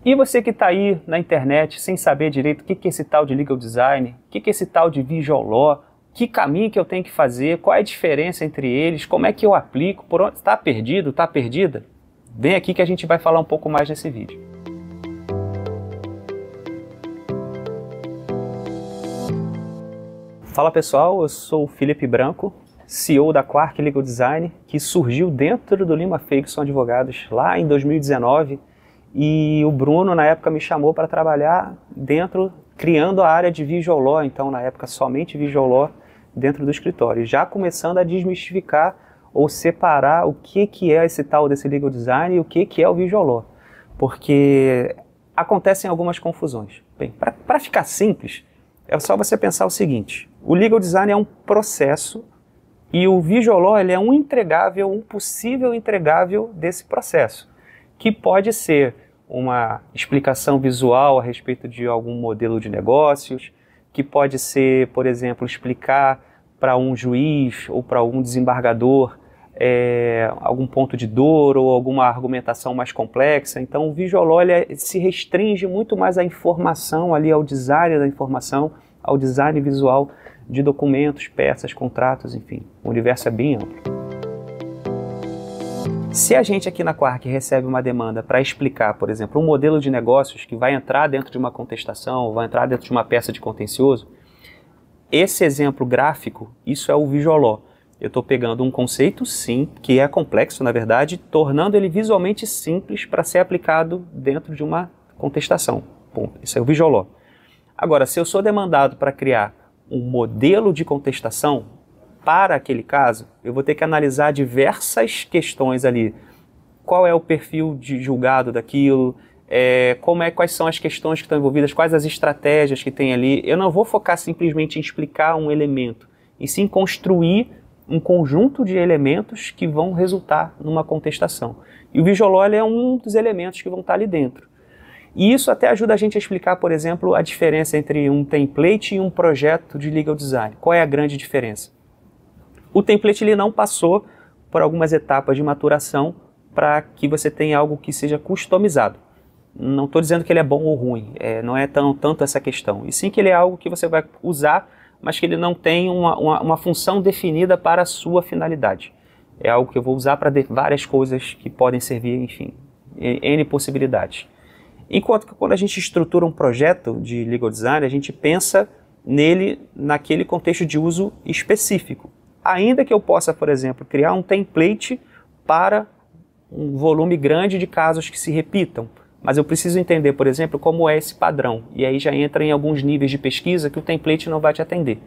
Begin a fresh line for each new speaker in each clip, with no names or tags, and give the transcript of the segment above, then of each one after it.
E você que está aí na internet sem saber direito o que é esse tal de Legal Design, o que é esse tal de Visual Law, que caminho que eu tenho que fazer, qual é a diferença entre eles, como é que eu aplico, por onde está perdido, está perdida? Vem aqui que a gente vai falar um pouco mais nesse vídeo. Fala pessoal, eu sou o Felipe Branco, CEO da Quark Legal Design, que surgiu dentro do Lima Ferguson Advogados lá em 2019, e o Bruno na época me chamou para trabalhar dentro, criando a área de Visual Law, então na época somente Visual Law dentro do escritório, já começando a desmistificar ou separar o que é esse tal desse Legal Design e o que é o Visual Law, porque acontecem algumas confusões. Bem, para ficar simples, é só você pensar o seguinte: o Legal Design é um processo e o Visual Law ele é um entregável, um possível entregável desse processo, que pode ser uma explicação visual a respeito de algum modelo de negócios, que pode ser, por exemplo, explicar para um juiz ou para algum desembargador algum ponto de dor ou alguma argumentação mais complexa. Então o Visual Law se restringe muito mais à informação, ali ao design da informação, ao design visual de documentos, peças, contratos, enfim. O universo é bem amplo. Se a gente aqui na Quark recebe uma demanda para explicar, por exemplo, um modelo de negócios que vai entrar dentro de uma contestação, vai entrar dentro de uma peça de contencioso, esse exemplo gráfico, isso é o Visual Law. Eu estou pegando um conceito, sim, que é complexo, na verdade, tornando ele visualmente simples para ser aplicado dentro de uma contestação. Bom, isso é o Visual Law. Agora, se eu sou demandado para criar um modelo de contestação, para aquele caso, eu vou ter que analisar diversas questões ali. Qual é o perfil de julgado daquilo, quais são as questões que estão envolvidas, quais as estratégias que tem ali. Eu não vou focar simplesmente em explicar um elemento, e sim construir um conjunto de elementos que vão resultar numa contestação. E o Visual Law é um dos elementos que vão estar ali dentro. E isso até ajuda a gente a explicar, por exemplo, a diferença entre um template e um projeto de Legal Design. Qual é a grande diferença? O template ele não passou por algumas etapas de maturação para que você tenha algo que seja customizado. Não estou dizendo que ele é bom ou ruim, não é tanto essa questão. E sim que ele é algo que você vai usar, mas que ele não tem uma função definida para a sua finalidade. É algo que eu vou usar para várias coisas que podem servir, enfim, N possibilidades. Enquanto que quando a gente estrutura um projeto de Legal Design, a gente pensa nele naquele contexto de uso específico. Ainda que eu possa, por exemplo, criar um template para um volume grande de casos que se repitam, mas eu preciso entender, por exemplo, como é esse padrão, e aí já entra em alguns níveis de pesquisa que o template não vai te atender.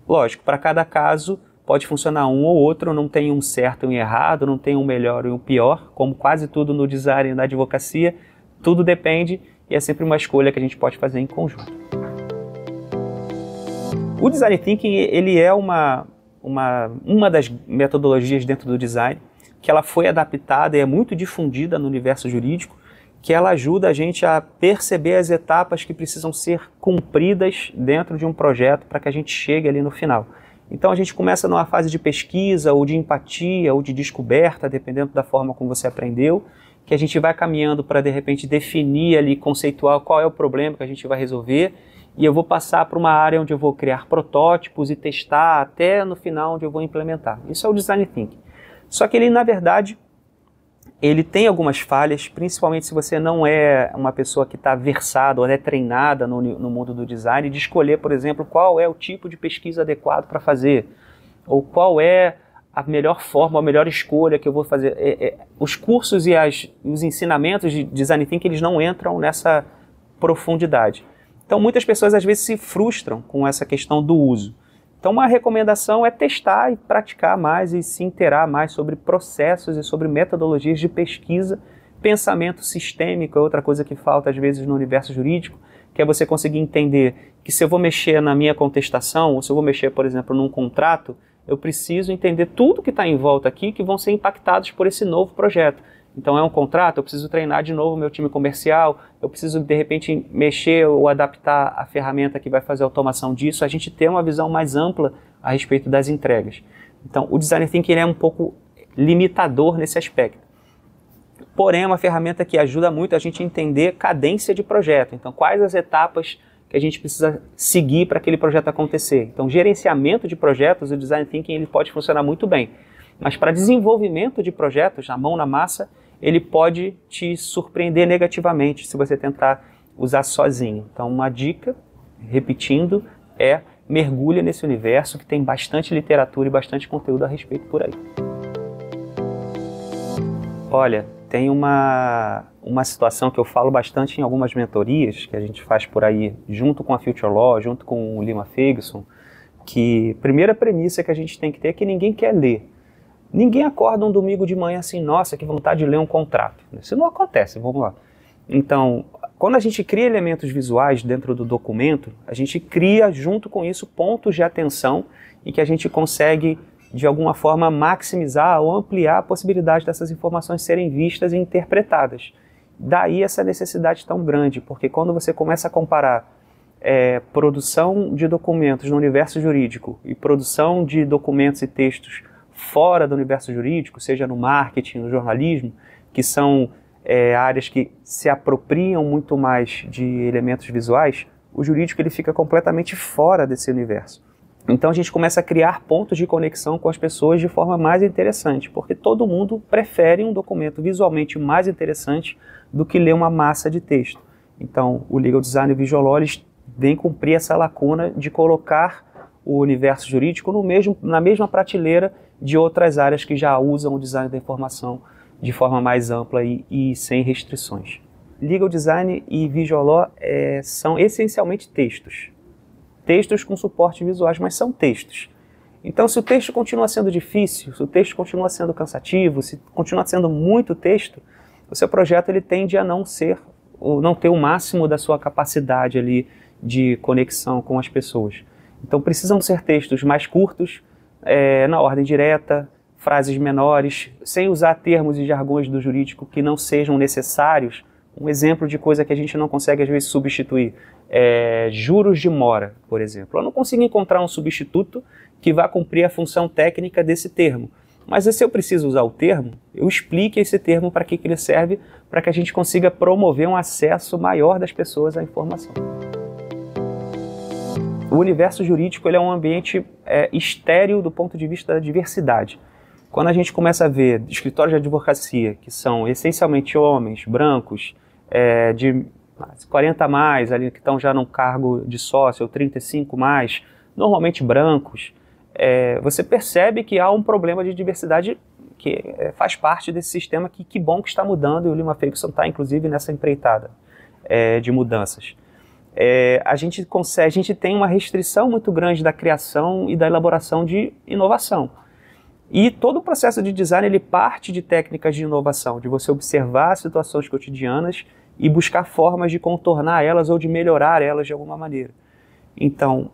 Lógico, para cada caso pode funcionar um ou outro, não tem um certo e um errado, não tem um melhor e um pior, como quase tudo no design e na advocacia, tudo depende e é sempre uma escolha que a gente pode fazer em conjunto. O Design Thinking ele é uma das metodologias dentro do design, que ela foi adaptada e é muito difundida no universo jurídico, que ela ajuda a gente a perceber as etapas que precisam ser cumpridas dentro de um projeto para que a gente chegue ali no final. Então a gente começa numa fase de pesquisa, ou de empatia, ou de descoberta, dependendo da forma como você aprendeu, que a gente vai caminhando para de repente definir ali, conceituar qual é o problema que a gente vai resolver, e eu vou passar para uma área onde eu vou criar protótipos e testar até no final onde eu vou implementar. Isso é o Design Thinking. Só que ele, na verdade, ele tem algumas falhas, principalmente se você não é uma pessoa que está versada ou é treinada no mundo do design, de escolher, por exemplo, qual é o tipo de pesquisa adequado para fazer, ou qual é a melhor forma, a melhor escolha que eu vou fazer. Os cursos e os ensinamentos de Design Thinking, eles não entram nessa profundidade. Então muitas pessoas às vezes se frustram com essa questão do uso. Então uma recomendação é testar e praticar mais e se inteirar mais sobre processos e sobre metodologias de pesquisa. Pensamento sistêmico é outra coisa que falta às vezes no universo jurídico, que é você conseguir entender que se eu vou mexer na minha contestação, ou se eu vou mexer, por exemplo, num contrato, eu preciso entender tudo que está em volta aqui que vão ser impactados por esse novo projeto. Então é um contrato, eu preciso treinar de novo o meu time comercial, eu preciso de repente mexer ou adaptar a ferramenta que vai fazer a automação disso, a gente ter uma visão mais ampla a respeito das entregas. Então o Design Thinking é um pouco limitador nesse aspecto. porém é uma ferramenta que ajuda muito a gente a entender cadência de projeto. Então, quais as etapas que a gente precisa seguir para aquele projeto acontecer. Então, gerenciamento de projetos, o Design Thinking ele pode funcionar muito bem. Mas para desenvolvimento de projetos, a mão na massa, ele pode te surpreender negativamente se você tentar usar sozinho. Então, uma dica, repetindo, é mergulhe nesse universo que tem bastante literatura e bastante conteúdo a respeito por aí. Olha, tem uma situação que eu falo bastante em algumas mentorias que a gente faz por aí, junto com a Future Law, junto com o Lima Ferguson, que a primeira premissa que a gente tem que ter é que ninguém quer ler. Ninguém acorda um domingo de manhã assim, nossa, que vontade de ler um contrato. Isso não acontece, vamos lá. Então, quando a gente cria elementos visuais dentro do documento, a gente cria junto com isso pontos de atenção e que a gente consegue de alguma forma maximizar ou ampliar a possibilidade dessas informações serem vistas e interpretadas. Daí essa necessidade tão grande, porque quando você começa a comparar produção de documentos no universo jurídico e produção de documentos e textos fora do universo jurídico, seja no marketing, no jornalismo, que são áreas que se apropriam muito mais de elementos visuais, o jurídico ele fica completamente fora desse universo. Então a gente começa a criar pontos de conexão com as pessoas de forma mais interessante, porque todo mundo prefere um documento visualmente mais interessante do que ler uma massa de texto. Então o Legal Design e o Visual Law vem cumprir essa lacuna de colocar o universo jurídico na mesma prateleira de outras áreas que já usam o design da informação de forma mais ampla e sem restrições. Legal Design e Visual Law são essencialmente textos. Textos com suporte visuais, mas são textos. Então, se o texto continua sendo difícil, se o texto continua sendo cansativo, se continua sendo muito texto, o seu projeto ele tende a não ter o máximo da sua capacidade ali de conexão com as pessoas. Então, precisam ser textos mais curtos, na ordem direta, frases menores, sem usar termos e jargões do jurídico que não sejam necessários. Um exemplo de coisa que a gente não consegue, às vezes, substituir juros de mora, por exemplo. Eu não consigo encontrar um substituto que vá cumprir a função técnica desse termo. Mas se eu preciso usar o termo, eu explique esse termo para que ele serve, para que a gente consiga promover um acesso maior das pessoas à informação. O universo jurídico ele é um ambiente estéril do ponto de vista da diversidade. Quando a gente começa a ver escritórios de advocacia, que são essencialmente homens, brancos, de 40 a mais, ali, que estão já num cargo de sócio, ou 35 mais, normalmente brancos, você percebe que há um problema de diversidade que faz parte desse sistema que bom que está mudando, e o Lima Ferguson está, inclusive, nessa empreitada de mudanças. A gente tem uma restrição muito grande da criação e da elaboração de inovação. E todo o processo de design ele parte de técnicas de inovação, de você observar situações cotidianas e buscar formas de contornar elas ou de melhorar elas de alguma maneira. Então,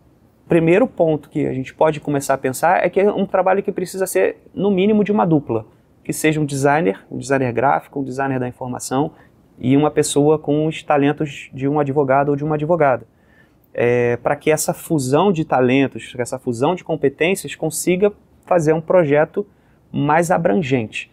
primeiro ponto que a gente pode começar a pensar é que é um trabalho que precisa ser, no mínimo, de uma dupla, que seja um designer gráfico, um designer da informação e uma pessoa com os talentos de um advogado ou de uma advogada. Para que essa fusão de talentos, essa fusão de competências consiga fazer um projeto mais abrangente.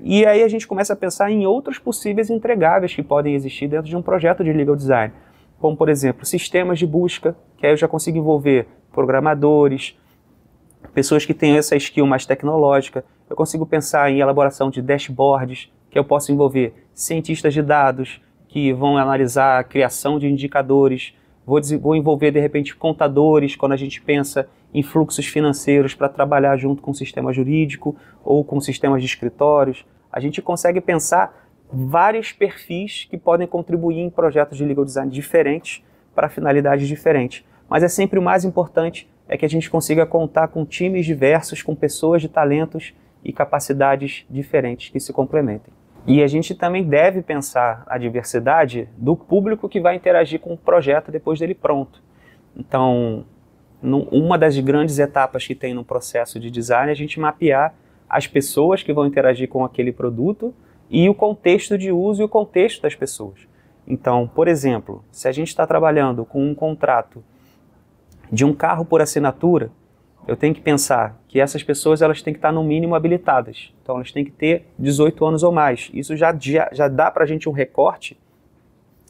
E aí a gente começa a pensar em outros possíveis entregáveis que podem existir dentro de um projeto de legal design, como, por exemplo, sistemas de busca, que aí eu já consigo envolver programadores, pessoas que têm essa skill mais tecnológica. Eu consigo pensar em elaboração de dashboards, que eu posso envolver cientistas de dados, que vão analisar a criação de indicadores. Vou envolver, de repente, contadores, quando a gente pensa em fluxos financeiros para trabalhar junto com o sistema jurídico ou com sistemas de escritórios. A gente consegue pensar vários perfis que podem contribuir em projetos de legal design diferentes para finalidades diferentes. Mas é sempre o mais importante é que a gente consiga contar com times diversos, com pessoas de talentos e capacidades diferentes que se complementem. E a gente também deve pensar a diversidade do público que vai interagir com o projeto depois dele pronto. Então, uma das grandes etapas que tem no processo de design é a gente mapear as pessoas que vão interagir com aquele produto e o contexto de uso e o contexto das pessoas. Então, por exemplo, se a gente está trabalhando com um contrato de um carro por assinatura, eu tenho que pensar que essas pessoas elas têm que estar no mínimo habilitadas. Então elas têm que ter 18 anos ou mais. Isso já dá para a gente um recorte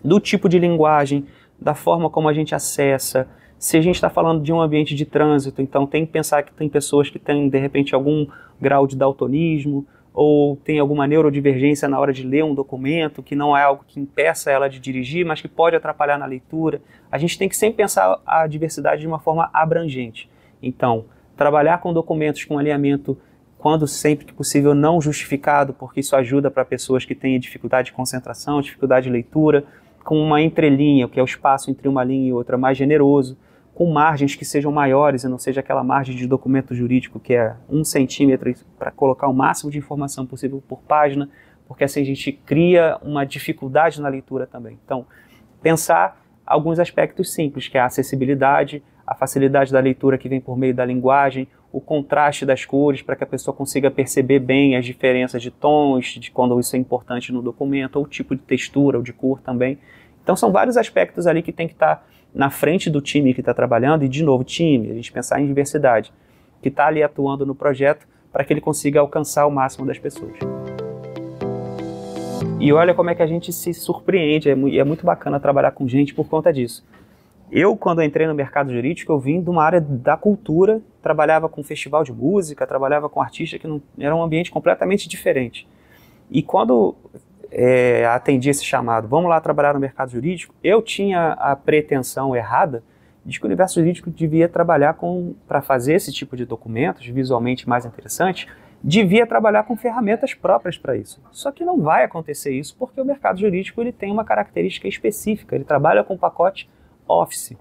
do tipo de linguagem, da forma como a gente acessa. Se a gente está falando de um ambiente de trânsito, então tem que pensar que tem pessoas que têm, de repente, algum grau de daltonismo, ou tem alguma neurodivergência na hora de ler um documento, que não é algo que impeça ela de dirigir, mas que pode atrapalhar na leitura. A gente tem que sempre pensar a diversidade de uma forma abrangente. Então, trabalhar com documentos com alinhamento, quando sempre que possível, não justificado, porque isso ajuda para pessoas que têm dificuldade de concentração, dificuldade de leitura, com uma entrelinha, que é o espaço entre uma linha e outra, mais generoso, com margens que sejam maiores e não seja aquela margem de documento jurídico que é 1 centímetro para colocar o máximo de informação possível por página, porque assim a gente cria uma dificuldade na leitura também. Então, pensar alguns aspectos simples, que é a acessibilidade, a facilidade da leitura que vem por meio da linguagem, o contraste das cores para que a pessoa consiga perceber bem as diferenças de tons, de quando isso é importante no documento, ou o tipo de textura ou de cor também. Então são vários aspectos ali que tem que estar na frente do time que está trabalhando, e de novo, time, a gente pensar em diversidade, que está ali atuando no projeto para que ele consiga alcançar o máximo das pessoas. E olha como é que a gente se surpreende, é muito bacana trabalhar com gente por conta disso. Eu, quando entrei no mercado jurídico, eu vim de uma área da cultura, trabalhava com festival de música, trabalhava com artista, que não, era um ambiente completamente diferente. E quando atendi esse chamado, vamos lá trabalhar no mercado jurídico, eu tinha a pretensão errada de que o universo jurídico devia trabalhar para fazer esse tipo de documentos visualmente mais interessantes, devia trabalhar com ferramentas próprias para isso. Só que não vai acontecer isso, porque o mercado jurídico ele tem uma característica específica, ele trabalha com pacote Office.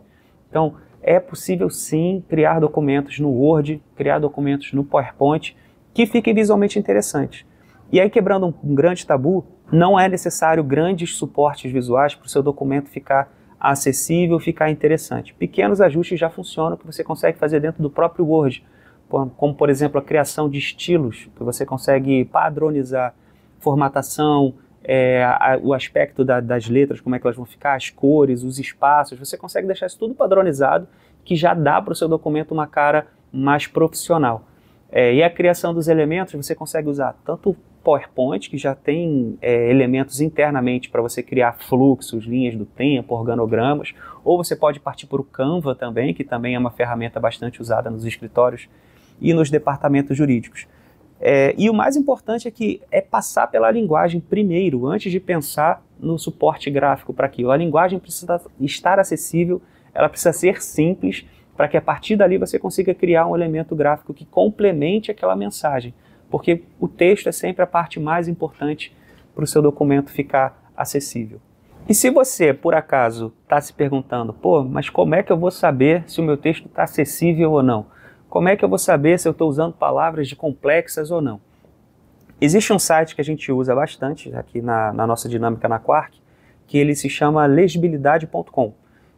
Então, é possível sim criar documentos no Word, criar documentos no PowerPoint que fiquem visualmente interessantes. E aí, quebrando um grande tabu, não é necessário grandes suportes visuais para o seu documento ficar acessível, ficar interessante. Pequenos ajustes já funcionam, que você consegue fazer dentro do próprio Word, como, por exemplo, a criação de estilos, que você consegue padronizar, formatação, o aspecto das letras, como é que elas vão ficar, as cores, os espaços, você consegue deixar isso tudo padronizado, que já dá para o seu documento uma cara mais profissional. E a criação dos elementos, você consegue usar tanto o PowerPoint, que já tem elementos internamente para você criar fluxos, linhas do tempo, organogramas, ou você pode partir para o Canva também, que também é uma ferramenta bastante usada nos escritórios e nos departamentos jurídicos. E o mais importante é passar pela linguagem primeiro, antes de pensar no suporte gráfico para aquilo. A linguagem precisa estar acessível, ela precisa ser simples, para que a partir dali você consiga criar um elemento gráfico que complemente aquela mensagem, porque o texto é sempre a parte mais importante para o seu documento ficar acessível. E se você, por acaso, está se perguntando, mas como é que eu vou saber se o meu texto está acessível ou não? Como é que eu vou saber se eu estou usando palavras complexas ou não? Existe um site que a gente usa bastante aqui na nossa dinâmica na Quark, que ele se chama legibilidade.com. O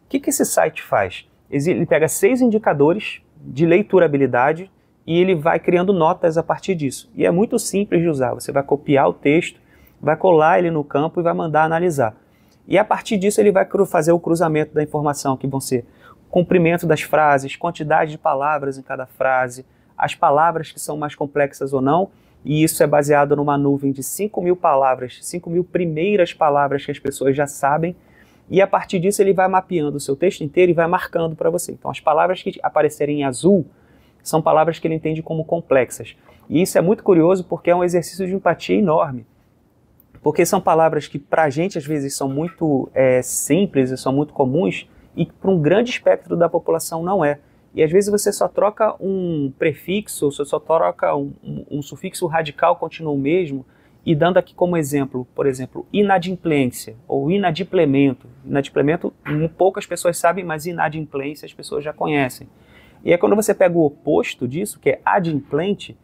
que esse site faz? Ele pega 6 indicadores de leiturabilidade e ele vai criando notas a partir disso. E é muito simples de usar. Você vai copiar o texto, vai colar ele no campo e vai mandar analisar. E a partir disso ele vai fazer o cruzamento da informação, que vão ser comprimento das frases, quantidade de palavras em cada frase, as palavras que são mais complexas ou não, e isso é baseado numa nuvem de 5.000 palavras, 5.000 primeiras palavras que as pessoas já sabem, e a partir disso ele vai mapeando o seu texto inteiro e vai marcando para você. Então as palavras que aparecerem em azul são palavras que ele entende como complexas. E isso é muito curioso porque é um exercício de empatia enorme. Porque são palavras que para a gente às vezes são muito simples e são muito comuns e para um grande espectro da população não é. E às vezes você só troca um prefixo, você só troca um sufixo radical, continua o mesmo, e dando aqui como exemplo, por exemplo, inadimplência ou inadimplemento. Inadimplemento, poucas pessoas sabem, mas inadimplência as pessoas já conhecem. E aí quando você pega o oposto disso, que é adimplente,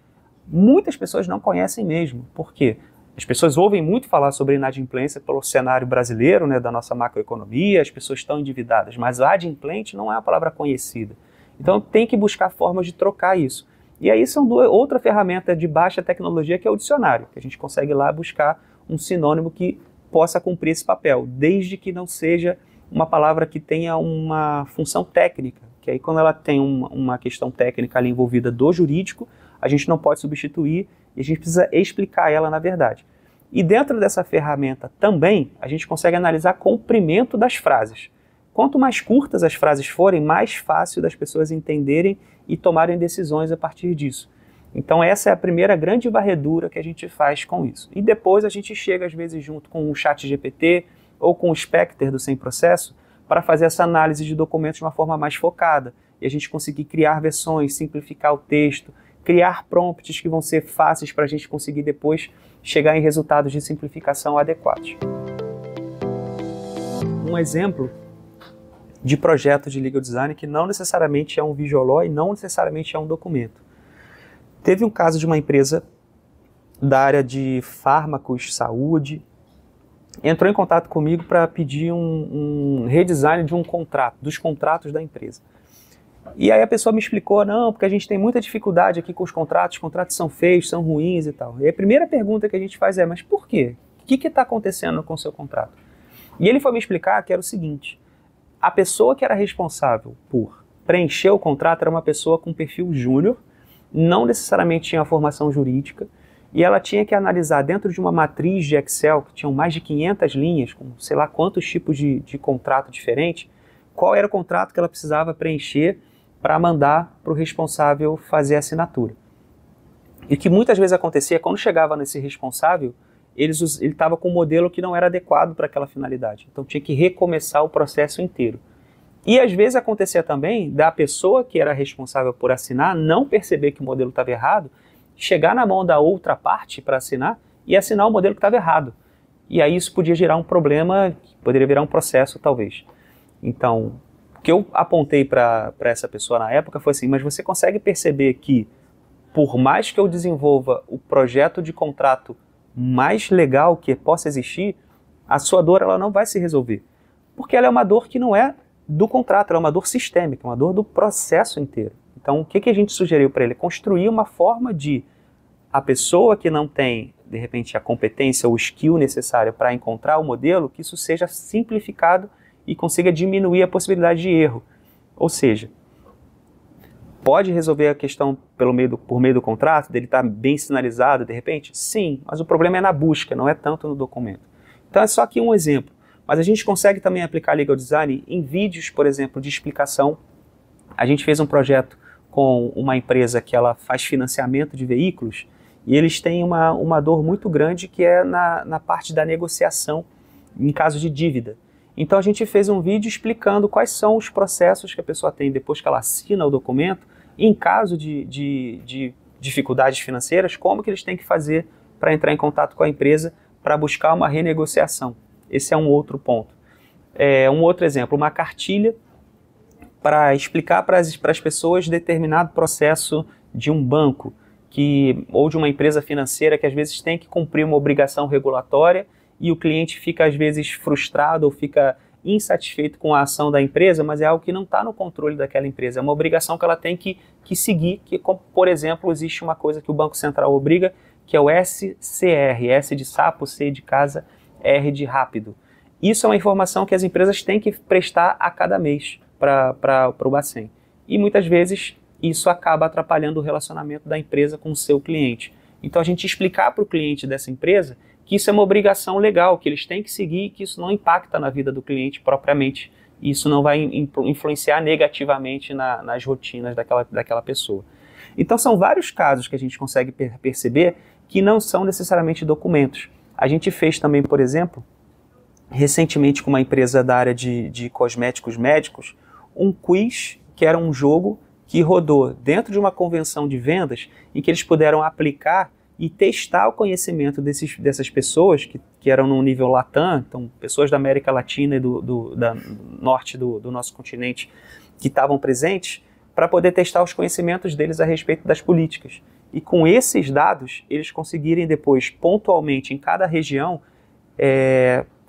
muitas pessoas não conhecem mesmo. Por quê? As pessoas ouvem muito falar sobre inadimplência pelo cenário brasileiro, né, da nossa macroeconomia, as pessoas estão endividadas, mas adimplente não é uma palavra conhecida. Então tem que buscar formas de trocar isso. E aí são outra ferramenta de baixa tecnologia, que é o dicionário, que a gente consegue lá buscar um sinônimo que possa cumprir esse papel, desde que não seja uma palavra que tenha uma função técnica, que aí quando ela tem uma questão técnica ali envolvida do jurídico, a gente não pode substituir e a gente precisa explicar ela na verdade. E dentro dessa ferramenta também, a gente consegue analisar comprimento das frases. Quanto mais curtas as frases forem, mais fácil das pessoas entenderem e tomarem decisões a partir disso. Então essa é a primeira grande varredura que a gente faz com isso. E depois a gente chega às vezes junto com o ChatGPT ou com o Spectre do Sem Processo para fazer essa análise de documentos de uma forma mais focada. E a gente conseguir criar versões, simplificar o texto, criar prompts que vão ser fáceis para a gente conseguir depois chegar em resultados de simplificação adequados. Um exemplo de projeto de legal design que não necessariamente é um visual law e não necessariamente é um documento. Teve um caso de uma empresa da área de fármacos, saúde, entrou em contato comigo para pedir um redesign de um contrato, dos contratos da empresa. E aí a pessoa me explicou, não, porque a gente tem muita dificuldade aqui com os contratos são feios, são ruins e tal. E a primeira pergunta que a gente faz é, mas por quê? O que está acontecendo com o seu contrato? E ele foi me explicar que era o seguinte, a pessoa que era responsável por preencher o contrato era uma pessoa com perfil júnior, não necessariamente tinha formação jurídica, e ela tinha que analisar dentro de uma matriz de Excel, que tinham mais de 500 linhas, com sei lá quantos tipos de contrato diferentes, qual era o contrato que ela precisava preencher para mandar para o responsável fazer a assinatura. E o que muitas vezes acontecia, quando chegava nesse responsável, ele estava com um modelo que não era adequado para aquela finalidade. Então tinha que recomeçar o processo inteiro. E às vezes acontecia também da pessoa que era responsável por assinar não perceber que o modelo estava errado, chegar na mão da outra parte para assinar e assinar o modelo que estava errado. E aí isso podia gerar um problema, poderia virar um processo talvez. Então, o que eu apontei para essa pessoa na época foi assim, mas você consegue perceber que por mais que eu desenvolva o projeto de contrato mais legal que possa existir, a sua dor ela não vai se resolver. Porque ela é uma dor que não é do contrato, ela é uma dor sistêmica, uma dor do processo inteiro. Então, o que a gente sugeriu para ele? Construir uma forma de a pessoa que não tem, de repente, a competência ou o skill necessário para encontrar o modelo, que isso seja simplificado e consiga diminuir a possibilidade de erro. Ou seja, pode resolver a questão por meio do contrato, dele estar bem sinalizado, de repente? Sim, mas o problema é na busca, não é tanto no documento. Então é só aqui um exemplo. Mas a gente consegue também aplicar legal design em vídeos, por exemplo, de explicação. A gente fez um projeto com uma empresa que ela faz financiamento de veículos e eles têm uma dor muito grande que é na parte da negociação em caso de dívida. Então a gente fez um vídeo explicando quais são os processos que a pessoa tem depois que ela assina o documento, em caso de dificuldades financeiras, como que eles têm que fazer para entrar em contato com a empresa para buscar uma renegociação. Esse é um outro ponto. Um outro exemplo, uma cartilha para explicar para as pessoas determinado processo de um banco ou de uma empresa financeira que às vezes tem que cumprir uma obrigação regulatória e o cliente fica às vezes frustrado ou fica insatisfeito com a ação da empresa, mas é algo que não está no controle daquela empresa, é uma obrigação que ela tem que seguir, que, por exemplo, existe uma coisa que o Banco Central obriga, que é o SCR, S de sapo, C de casa, R de rápido. Isso é uma informação que as empresas têm que prestar a cada mês para o Bacen. E muitas vezes isso acaba atrapalhando o relacionamento da empresa com o seu cliente. Então a gente explicar para o cliente dessa empresa que isso é uma obrigação legal, que eles têm que seguir, que isso não impacta na vida do cliente propriamente, e isso não vai influenciar negativamente nas rotinas daquela pessoa. Então são vários casos que a gente consegue perceber que não são necessariamente documentos. A gente fez também, por exemplo, recentemente com uma empresa da área de cosméticos médicos, um quiz que era um jogo que rodou dentro de uma convenção de vendas em que eles puderam aplicar e testar o conhecimento dessas pessoas que eram no nível Latam, então pessoas da América Latina e da norte do nosso continente que estavam presentes, para poder testar os conhecimentos deles a respeito das políticas. E com esses dados, eles conseguirem depois, pontualmente, em cada região,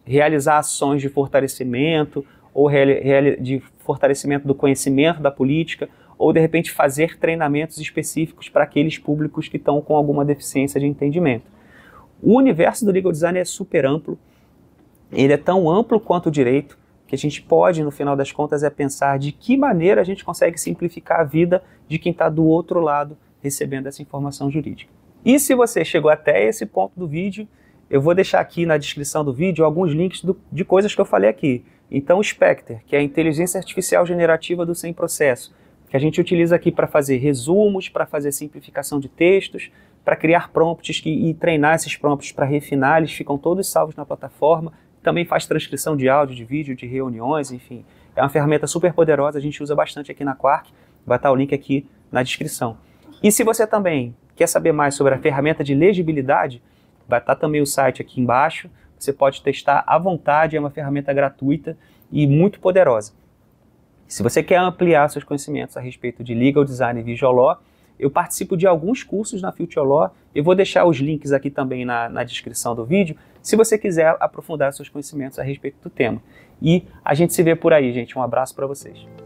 realizar ações de fortalecimento, ou de fortalecimento do conhecimento da política, ou de repente fazer treinamentos específicos para aqueles públicos que estão com alguma deficiência de entendimento. O universo do legal design é super amplo, ele é tão amplo quanto o direito, que a gente pode, no final das contas, é pensar de que maneira a gente consegue simplificar a vida de quem está do outro lado recebendo essa informação jurídica. E se você chegou até esse ponto do vídeo, eu vou deixar aqui na descrição do vídeo alguns links de coisas que eu falei aqui. Então o Spectre, que é a inteligência artificial generativa do Sem Processo, que a gente utiliza aqui para fazer resumos, para fazer simplificação de textos, para criar prompts e treinar esses prompts para refinar, eles ficam todos salvos na plataforma. Também faz transcrição de áudio, de vídeo, de reuniões, enfim. É uma ferramenta super poderosa, a gente usa bastante aqui na Quark, vai estar o link aqui na descrição. E se você também quer saber mais sobre a ferramenta de legibilidade, vai estar também o site aqui embaixo, você pode testar à vontade, é uma ferramenta gratuita e muito poderosa. Se você quer ampliar seus conhecimentos a respeito de Legal Design e Visual Law, eu participo de alguns cursos na Future Law, eu vou deixar os links aqui também na descrição do vídeo, se você quiser aprofundar seus conhecimentos a respeito do tema. E a gente se vê por aí, gente. Um abraço para vocês.